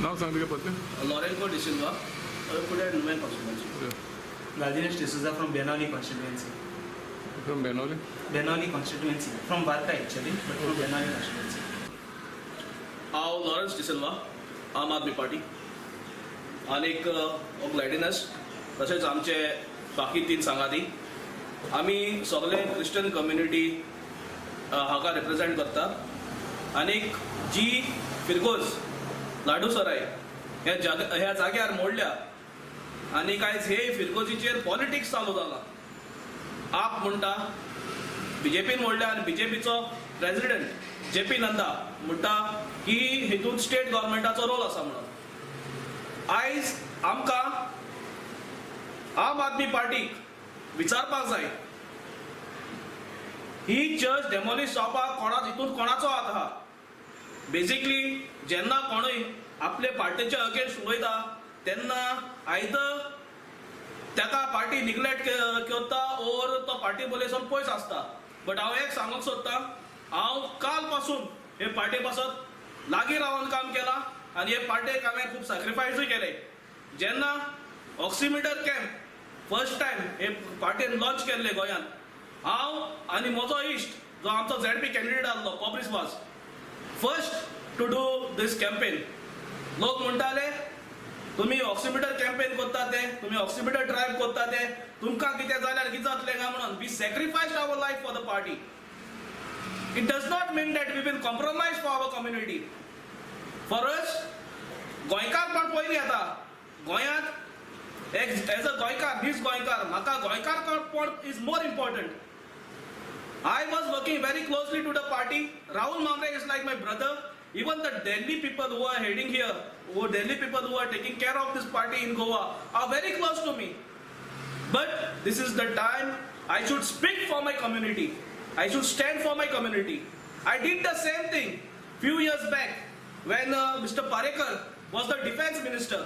नाव सांगते का पत्ते Lorenzo De Silva, Kuda Numan constituency. Valdines D'Souza from Benoni constituency. From बेनोली Benoni constituency. From Barca actually, but from Benoni constituency. हांव Lawrence de Silva, आम Aadmi party. आनीक ग्लॅडिनस तशेंच आमचे बाकी 3 सांगाती. आमी सगळे क्रिश्चन कम्युनिटी हाका रिप्रेझेंट करतात. आनीक जी फिरगोज लाडूसराय ह्या जाग्यार मोडल्या आनी कांयच हे फिरगोजीचेर पॉलिटिक्स चालू जाला. आप म्हणटा बीजेपीन मोडल्या आनी बीजेपीचो प्रेसिडेंट JP नंदा म्हणटा की हितून स्टेट गव्हर्मेंटाचो रोल आसा म्हणून. आयज आमकां आम आदमी पार्टीक विचारपाक जाय ही चर्च डेमोलिश जावपाक हितून कोणाचो हात आहा. बेसिकली जेन्ना कोणूय आपले पार्टीचे अगेन्स्ट उलयता तेन्ना आयदर ताका पार्टी निग्लेक्ट करता ओर तो पार्टी बोलेसून पयस आसता. बट हांव एक सांगूंक सोदतां, हांव काल पासून हे पार्टी पासत लागीं रावन काम केलां आनी हे पार्टेक हांवें खूब सॅक्रिफायसूय केले. जेन्ना ऑक्सिमीटर कॅम्प फर्स्ट टायम हे पार्टीन लॉन्च केल्ले गोंयांत, हांव आनी म्हजो इश्ट जो आमचो ZP कॅन्डिडेट आसलो पॉब्रिस was first to do this campaign. लोक म्हणटाले तुम्ही ऑक्सिमीटर कॅम्पेन करता ते, तुम्ही ऑक्सिमीटर ड्रायव्ह करता ते, तुमकां कितें जाल्यार कितें जातलें काय म्हणून. We sacrificed our life for the party. It does not mean that we will compromise for our community. For us गोंयकार पण पयलीं येता गोंयांत एज अ गोंयकार, नीज गोंयकार, म्हाका गोंयकार पण is more important. I was working very closely to the party. Rahul Mamre is like my brother. Even the Delhi people who are heading here, Delhi people who are taking care of this party in Goa are very close to me. But this is the time I should speak for my community. I should stand for my community. I did the same thing few years back when Mr. Parekar was the defense minister.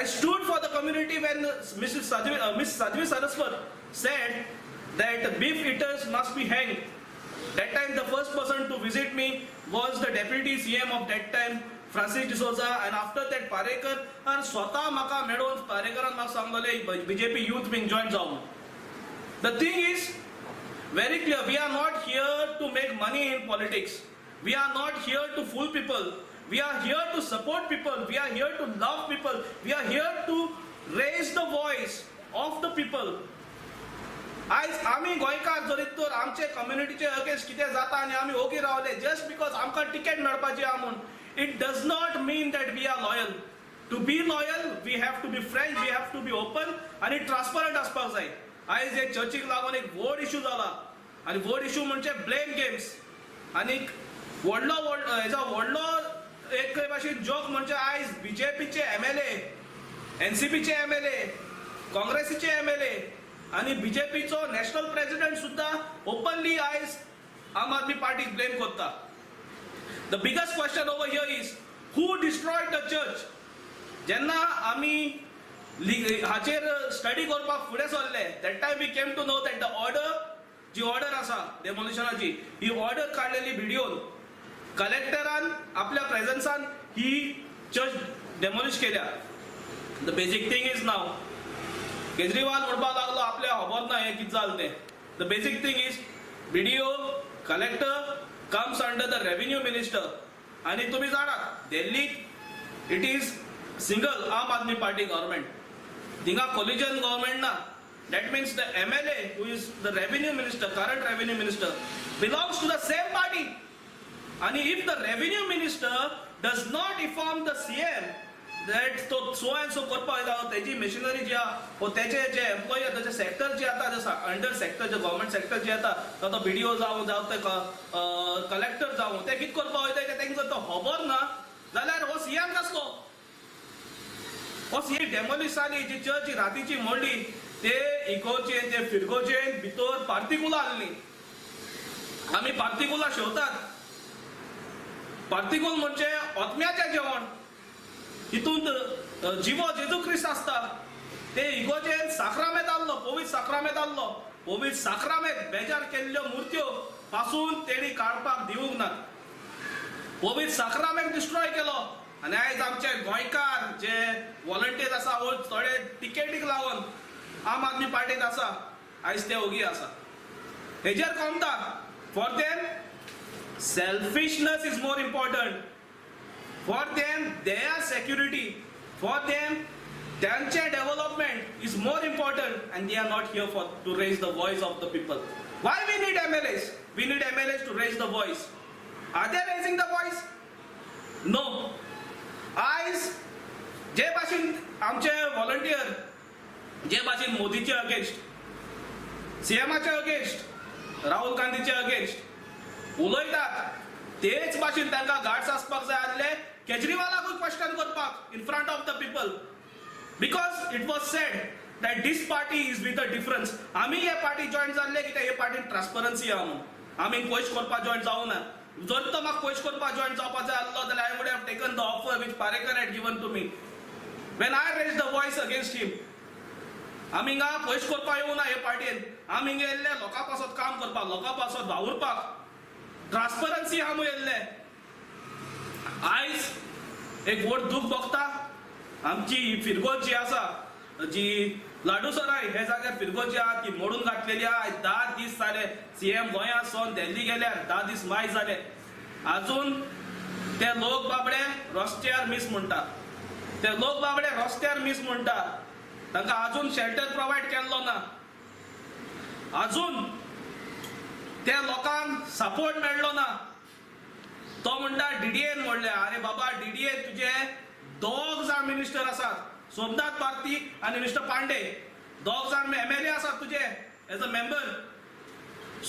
I stood for the community when Miss Sadhvi Saraswat said that beef eaters must be hanged. That time the first person to visit me was the deputy CM of that time, Francis D'Souza, and after that Parekar and स्वतः म्हाका मेळोवन पारेकरान म्हाका सांगले BJP youth wing join जावन. The thing is very clear, we are not here to make money in politics. We are not here to fool people. We are here to support people. We are here to love people. We are here to raise the voice of the people. आयज आमी गोंयकार जरी तर आमचे कम्युनिटीचे against कितें जाता आनी आमी ओगी रावले जस्ट बिकॉज आमकां टिकेट मेळपाची आहा म्हूण, it does not mean that we are loyal. To be loyal we have to be frank, we have to be open आनी ट्रान्सपरंट आसपाक जाय. आयज हे चर्चीक लागून एक व्हड इशू जाला आनी व्हड इशू म्हणजे ब्लेम गेम्स. आनी व्हडलो एक भाशेन जोक म्हणजे आयज BJPचे MLA, NCPचे MLA, काँग्रेसीचे MLA आणि BJPचो नॅशनल प्रेसिडेंट सुद्धा ओपनली आयज आम आदमी पार्टीक ब्लेम करता. The biggest question over here is who destroyed the church. जेन्ना आमी हाचेर स्टडी करपाक फुडें सरले that time we came to know that the order, जी ऑर्डर आसा डेमोलिशनाची, ही ऑर्डर काडलेली व्हिडिओन कलेक्टरान आपल्या प्रेझन्सान ही चर्च डेमोलिश केल्या. The basic thing is now Kejriwal म्हणपाक लागलो आपल्या खबर ना हें कितें जालें तें. The basic thing is BDO collector comes under the revenue minister. आनी तुमी जाणात दिल्लीत it is single Aam Aadmi Party government. थिंगा कोलिजन गव्हर्मेंट ना. That means the MLA who is the revenue minister, current revenue minister, belongs to the same party. आनी if the revenue minister does not inform the CM that तो so and so करपाक येता, तेजी machinery जी आहा वो तेजे जे employee तेजे सेक्टर जे आतां जे अंडर सेक्टर जे गव्हर्मेंट सेक्टर जे येता तो BDO जावं ते कलेक्टर जावं ते कितें करपाक वयता ते तेंकां जर तो खबर ना जाल्यार हो CM कसलो. हो CM डेमोलिश जाली जी चर्च रातीची मोडली ते इकोचे ते फिरगोचे भितर पार्टिकुला आसली. आमी पार्टिकुला शेवतात. पार्टिकूल म्हणजे ओतम्याचें जेवण. हितून जिवो जेजू क्रिस्त आसता ते इगोजेन साक्रामेंत आसलो, पवित्र साक्रामेंत आसलो. पवित्र साक्रामेंत बेजार केल्ल्यो मुर्त्यो पासून तेणी काडपाक दिवूंक नात. पवित्र साक्रामेंत डिस्ट्रॉय केलो आनी आयज आमचे गोंयकार जे व्हॉलंटियर्स आसा वो थोडे टिकेटीक लागून आम आदमी पार्टीत आसा आयज ते ओगी आसा हेजेर कोमता for them selfishness is more important for them their security for them their development is more important and they are not here for to raise the voice of the people. Why we need MLAs? We need MLAs to raise the voice. Are they raising the voice? No. Eyes जे भाशेन आमचे volunteer जे भाशेन मोदीचे against सीएमाचे against Rahul गांधीचे against उलयतात तेच भाशेन तांकां guards आसपाक जाय आसले केजरीवालाकूच क्वेश्चन करपाक in front of the people because it was sed that this party is with a difference आमी हे पार्टी जॉईन जाल्ले कित्याक हे पार्टीन ट्रान्सपरन्सी आहा म्हणून आमी पयशे करपाक जॉईन जावं ना जर तो म्हाका पयशे करपाक जॉईन जावपाक जाय आसलो जाल्यार I would have taken the offer which Parrikar had given to me when I raise the voice against him आमी हिंगा पयशे करपाक येवं ना हे पार्टीन आमी हिंगा येयल्ले लोकां पासत काम करपाक लोकां पासत वावुरपाक ट्रान्सपरन्सी हा म्हणून येयल्ले आयज एक व्हड दूख भोगता आमची फिरगोत जी आसा जी लाडूसराय हे जाग्यार फिरगोत जी आहा ती मोडून घातलेली आहा 10 दीस जाले सीएम गोंयांत सोन दिल्ली गेल्यार 10 दीस माय जाले अजून ते लोक बाबडे रस्त्यार मीस म्हणटा ते लोक बाबडे रस्त्यार मीस म्हणटा तांकां अजून शेल्टर प्रोवायड केल्लो ना अजून त्या लोकांक सपोर्ट मेळ्ळो ना तो म्हणटा डीडीएन म्हणले अरे बाबा डीडीए तुझे दोग जाण मिनिस्टर आसात सोमनाथ भारती आणि मिस्टर पांडे दोग जाण एमएलए आसात तुझे एज अ मेंबर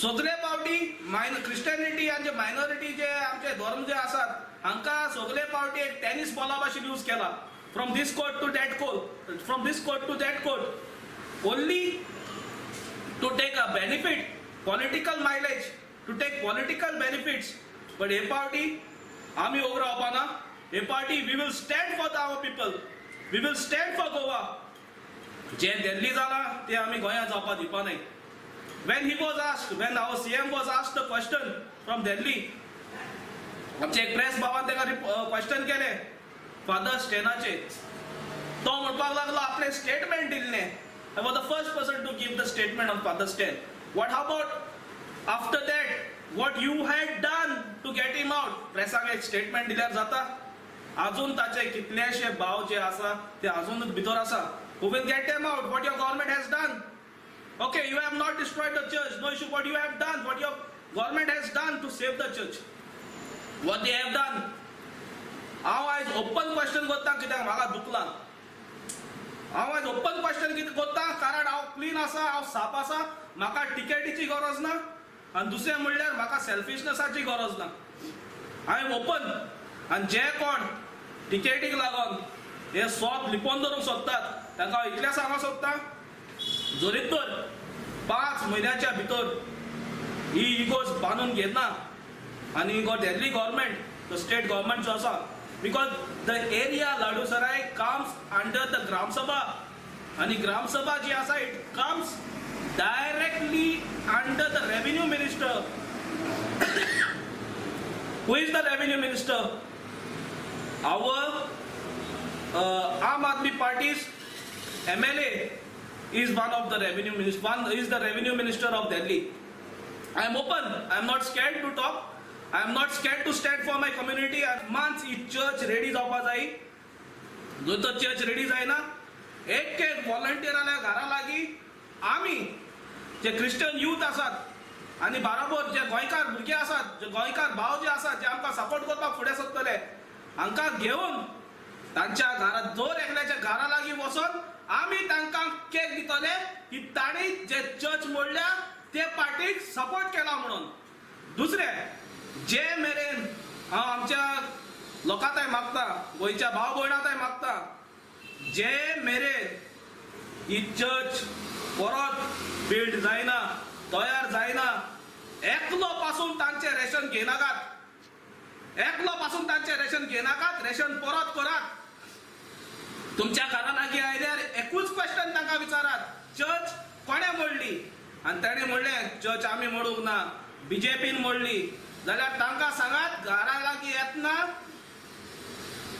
सगळे पावटी क्रिस्टियनिटी आणि मायनॉरिटी जे आमचे धर्म जे आसात हांकां सगळे पावटी एक टेनिस बॉला भाशेन यूज केला from this court to that court from this court to that court only to take a benefit political mileage to take political benefits but a party आमी over रावपाना a party we will stand for our people we will stand for Goa जे दिल्ली जाला ते आमी गोंया जावपा दिवपा नाय when he was asked when our CM was asked the question from Delhi आमचे एक प्रेस भावान तेका क्वेश्चन केले फादर स्टेनाचे तो म्हणपाक लागलो आपले स्टेटमेंट दिल्ले I was the first person to give the statement on Father Stan. What about after that? What you had done to get him out? प्रेसाक एक स्टेटमेंट दिल्यार जाता अजून ताचे कितलेशे भाव जे आसा ते अजून भितर आसा who will get them out? What your government has done? Okay, you have not destroyed the church. No issue. What you have done? What your government has done to save the church? What they have done? हांव आयज open question करता कित्याक म्हाका दुखला हांव आयज open question कितें करता कारण हांव क्लीन आसा हांव साफ आसा म्हाका टिकेटीची गरज ना आनी दुसरें म्हणल्यार म्हाका सेल्फिशनेसाची गरज ना हांवें ओपन आनी जे कोण टिकेटीक लागून हे सोप लिपोवन दवरूंक सोदतात तांकां हांव इतलें सांगूंक सोदता जरीत तर 5 म्हयन्याच्या भितर ही इगोज बांदून घेना आनी हो Delhi government the state government जो आसा because the area Ladusarai comes under the Gram Sabha and Gram Sabha ji asa it comes directly under the revenue minister who is the revenue minister our Aam Aadmi Party's MLA is one of the revenue minister one is the revenue minister of Delhi I am open I am not scared to talk I am not scared to stand for my community. Once each church ready जावपा जाय, जो तो church ready जायना, एक volunteer आल्या घरा लागी आमी जे Christian youth आसात आणि बरोबर जे गोंयकार भुरगे आसात, जे गोंयकार भाव जे आसात, जे आमकां सपोर्ट करपाक फुडें सरतले, हांकां घेवन तांच्या घरा जोर एकल्याच्या घरा लागी वचोन आमी तांकां केक दितले की ताणी जे चर्च मोडल्या ते पार्टीक सपोर्ट केला म्हणून दुसरें जे मेरेन हांव आमच्या लोकांताय मागता गोंयच्या भाव भयणांताय मागता जे मेरेन ही चर्च परत बिल्ड जायना तयार जायना एकलो पासून तांचे रेशन घेनाकात एकलो पासून तांचे रेशन घेनाकात रेशन परत करात तुमच्या घरा लागीं आयल्यार एकूच क्वेश्चन तांकां विचारात चर्च कोणे मोडली आनी ताणें म्हणलें चर्च आमी मोडूंक ना बीजेपीन मोडली जाल्यार तांकां सांगात घरा लागीं येतना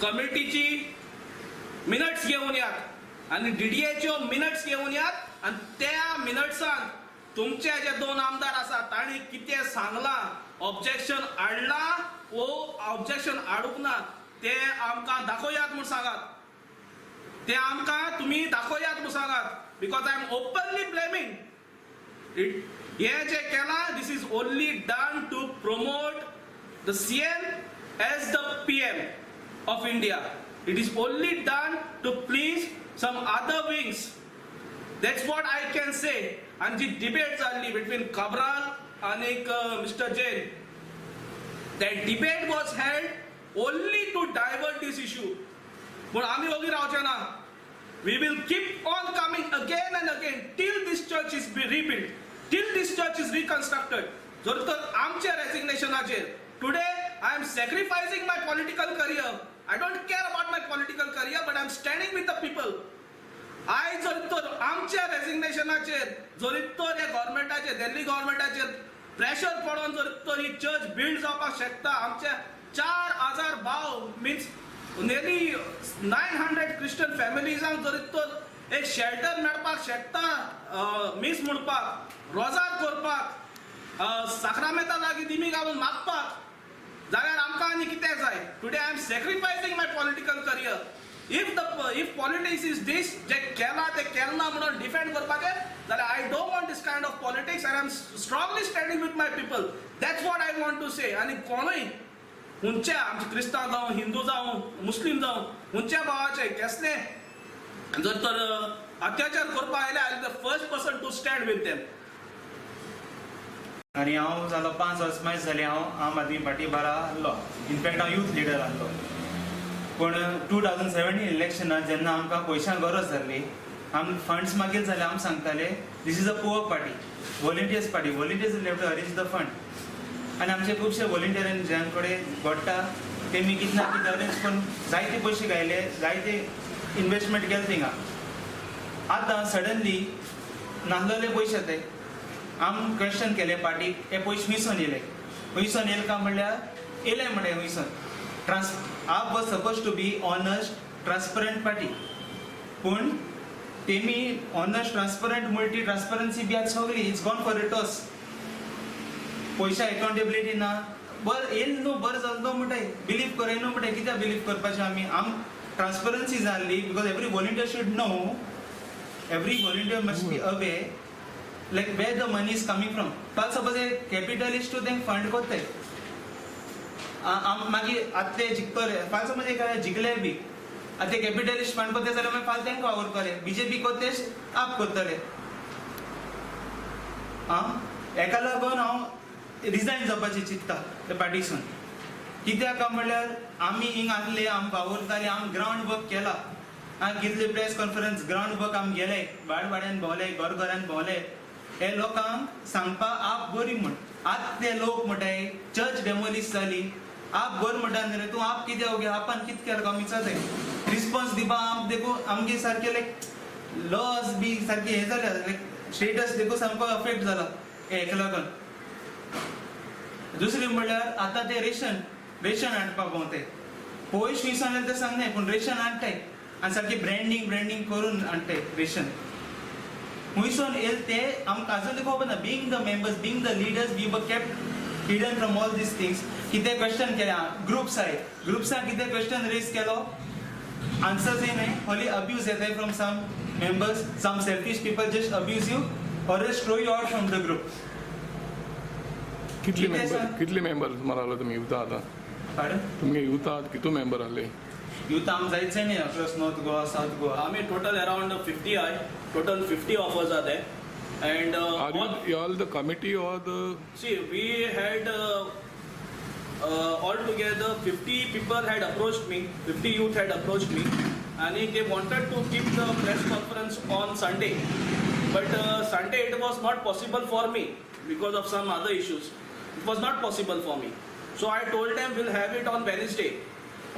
कमिटीची मिनट्स घेऊन यात आणि DDAच्यो मिनट्स घेऊन यात आणि त्या मिनट्सान तुमचे जे 2 आमदार आसात ताणी कितें सांगला ऑब्जेक्शन हाडला वो ऑब्जेक्शन हाडूंक ना ते आमकां दाखोयात म्हूण सांगात ते आमकां तुमी दाखोयात म्हूण सांगात because I am openly blaming हे जे केला this is only done to promote the CM as the PM of India. It is only done to please some other wings. That's what I can say. And the debate झाली between Cabral and Mr. Jain. That debate was held only to divert this issue. But आम्ही वगैरे रावचे ना. We will keep on coming again and again till this church is rebuilt, till this church is reconstructed. जर तर आमच्या resignationाचेर today I am sacrificing my political career. I don't care about my political career, but I am standing with the people. I जर तर आमच्या रेजिग्नेशनाचेर जर तर या गव्हर्नमेंटाचेर Delhi गव्हर्नमेंटाचेर pressure पडून जर तर ही चर्च बिल्ड जावपाक शकता आमच्या 4000 भाव मीन्स नेरली 900 क्रिश्चन फॅमिलीजांक जर तर एक शेल्टर मेळपाक शकता मीस म्हणपाक रोजार करपाक साक्रामेंता लागीं दिमी घालून मागपाक जाल्यार आमकां आनी कितें जाय today I am sacrificing my political career if politics is this जे केला ते केलना म्हणून डिफेंड करपाचें जाल्यार I don't want this kind of politics I am strongly standing with my people that's what I want to say आनी कोणूय हुंच्या आमचे क्रिस्तांव जावं हिंदू जावं मुस्लीम जावं हुंच्या भावाचे कसले जर तर अत्याचार करपा आयले I the first person to stand with them. आणि हांव जालो 5 वर्स मायज जाली हांव आम आदमी पार्टी बारा आहलो इनफॅक्ट हांव यूथ लिडर आहलो पूण 2017 इलेक्शनात जेन्ना आमकां पयशां गरज जाल्ली आमी फंड्स मागील जाल्यार आमी सांगताले this is a poor party volunteers party volunteers have to arrange the fund आनी आमचे खुबशे वॉलंटियरांनी ज्यां कडेन घडटा तेमी कितें ना कितें अरेंज करून जायते पयशे घायले जायते इन्वेस्टमेंट केले थिंगा आतां सडनली नासलेले पयशे ते आम क्वेश्चन केले पार्टीक हे पयशे खंयसून येले काय म्हणल्यार येले म्हणले खंयसून AAP was suppose to be honest transparent party पूण तेमी ऑनेस्ट ट्रान्सपरंट म्हणटी ट्रान्सपरन्सी बी आज सगळी it's gone for a toss पयशा अकाउंटेबिलिटी ना बर येल न्हू बरें जालो म्हणटाय बिलीव कर न्हू म्हणटाय कित्याक बिलीव करपाचें आम ट्रान्सपरन्सी जाल्ली because every volunteer should know every volunteer must be away like where the money is coming from. Fall suppose a capitalist to them fund कोत्ते मागीर आत्ते जिखतले fall suppose एक जिखले बी आत्ते capitalist fund कोत्ते जाल्यार मागीर fall तेंका वावर करे BJP कोत्तेच आप कोत्तले एका लागून हांव रिजायन जावपाचें चिंत्ता त्या पार्टीसून कित्याक काय म्हणल्यार आमी हिंग आसले आम वावरताले आम ग्रावंड वर्क केला कितले प्रेस कॉन्फरन्स ग्रावंड वर्क आम गेले वाड्यान भोवले घरान भोवले हे लोकांक सांगपा आप बरी म्हण आत ते लोक म्हणटाय चर्च डेमोलिश जाली आप बरी म्हणटा रे तूं आप कितें होगे आपान कितें केलें काय विचारताय रिस्पॉन्स दिवपा आम देखून आमगे सारके लायक लॉज बी सारके हे जाले लायक स्टेटस देखून सामको अफेक्ट जाला हेका लागून दुसरी म्हणल्यार आतां ते रेशन हाडपाक भोंवताय पयशे विसरले ते सांगनाय पूण रेशन हाडटाय आनी सारकी ब्रँडींग करून हाडटाय रेशन हुंयसून येल ते आमकां अजून खबर ना being the members being the leaders we were kept hidden from all these things कितें क्वेश्चन केल्या ग्रुप्साक कितें क्वेश्चन रेज केलो आन्सर्स येनाय ओन्ली अब्यूज येताय from some members some selfish people just abuse you or else throw you out from the group. कितले member मारलो तुमी युथा आतां पाडन तुमगे युथात कितू मेंबर आहले युथ आम जायचे न्ही across north Goa south Goa आमी टोटल अराउंड 50 आहे total 50 of us are there and all the committee or the see we had all together 50 people had approached me 50 youth had approached me and they wanted to keep the press conference on Sunday but Sunday it was not possible for me because of some other issues it was not possible for me so I told them we'll have it on Wednesday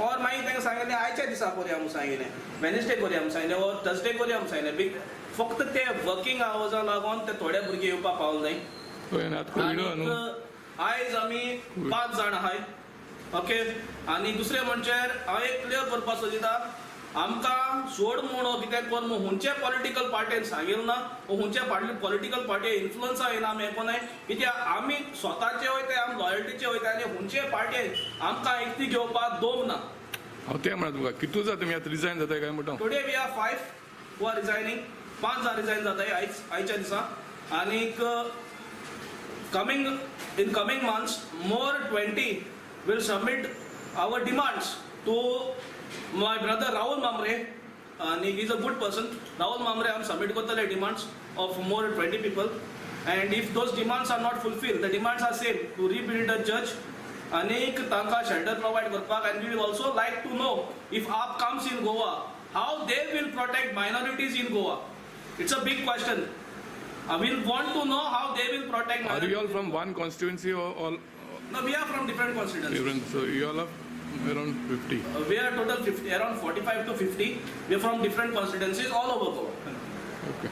और मागीर तांकां सांगिल्लें आयच्या दिसा करया म्हणून सांगिल्लें Wednesday करया म्हणून सांगिल्लें और थर्सडे करया म्हणून सांगिल्लें फक्त ते वर्किंग आवर्सां लागून ते थोडे भुरगे येवपाक पावले नाय आयज आमी 5 जाण आहाय ओके आनी दुसरें म्हणजे हांव एक क्लियर करपाक सोदिता आमकां सोड म्हणून कितें कर म्हूण खंयचे पॉलिटिकल पार्टीन सांगिल्लें ना खंयचे पॉलिटिकल पार्टी इन्फ्लुअन्सा येना आमी हें कोनाय कित्याक आमी स्वताचे वयताय आमी लॉयल्टीचे वयताय आनी खंयचे पार्टीन आमकां एकटी घेवपाक दोग ना हांव तें म्हणा तुका कितू जाता तुमी आतां रिजायन जाताय काय म्हणटा today we are 5 who are resigning 5 जाण रिजायन जाताय आयच्या दिसा आनीक in coming months more 20 will submit our demands to my brother Rahul Mamre and he is a good person. Rahul Mamre am submit kotale demands of more 20 people and if those demands are not fulfilled the demands are same to rebuild a church anek tanka shelter provide karpak and we will also like to know if AAP comes in Goa how they will protect minorities in Goa. It's a big question. I will want to know how they will protect Are minorities. you all from one constituency or all No, we are from different constituencies. different? So you all are around 50. We are total 50, around 45 to 50. We are from different constituencies all over Goa. Okay.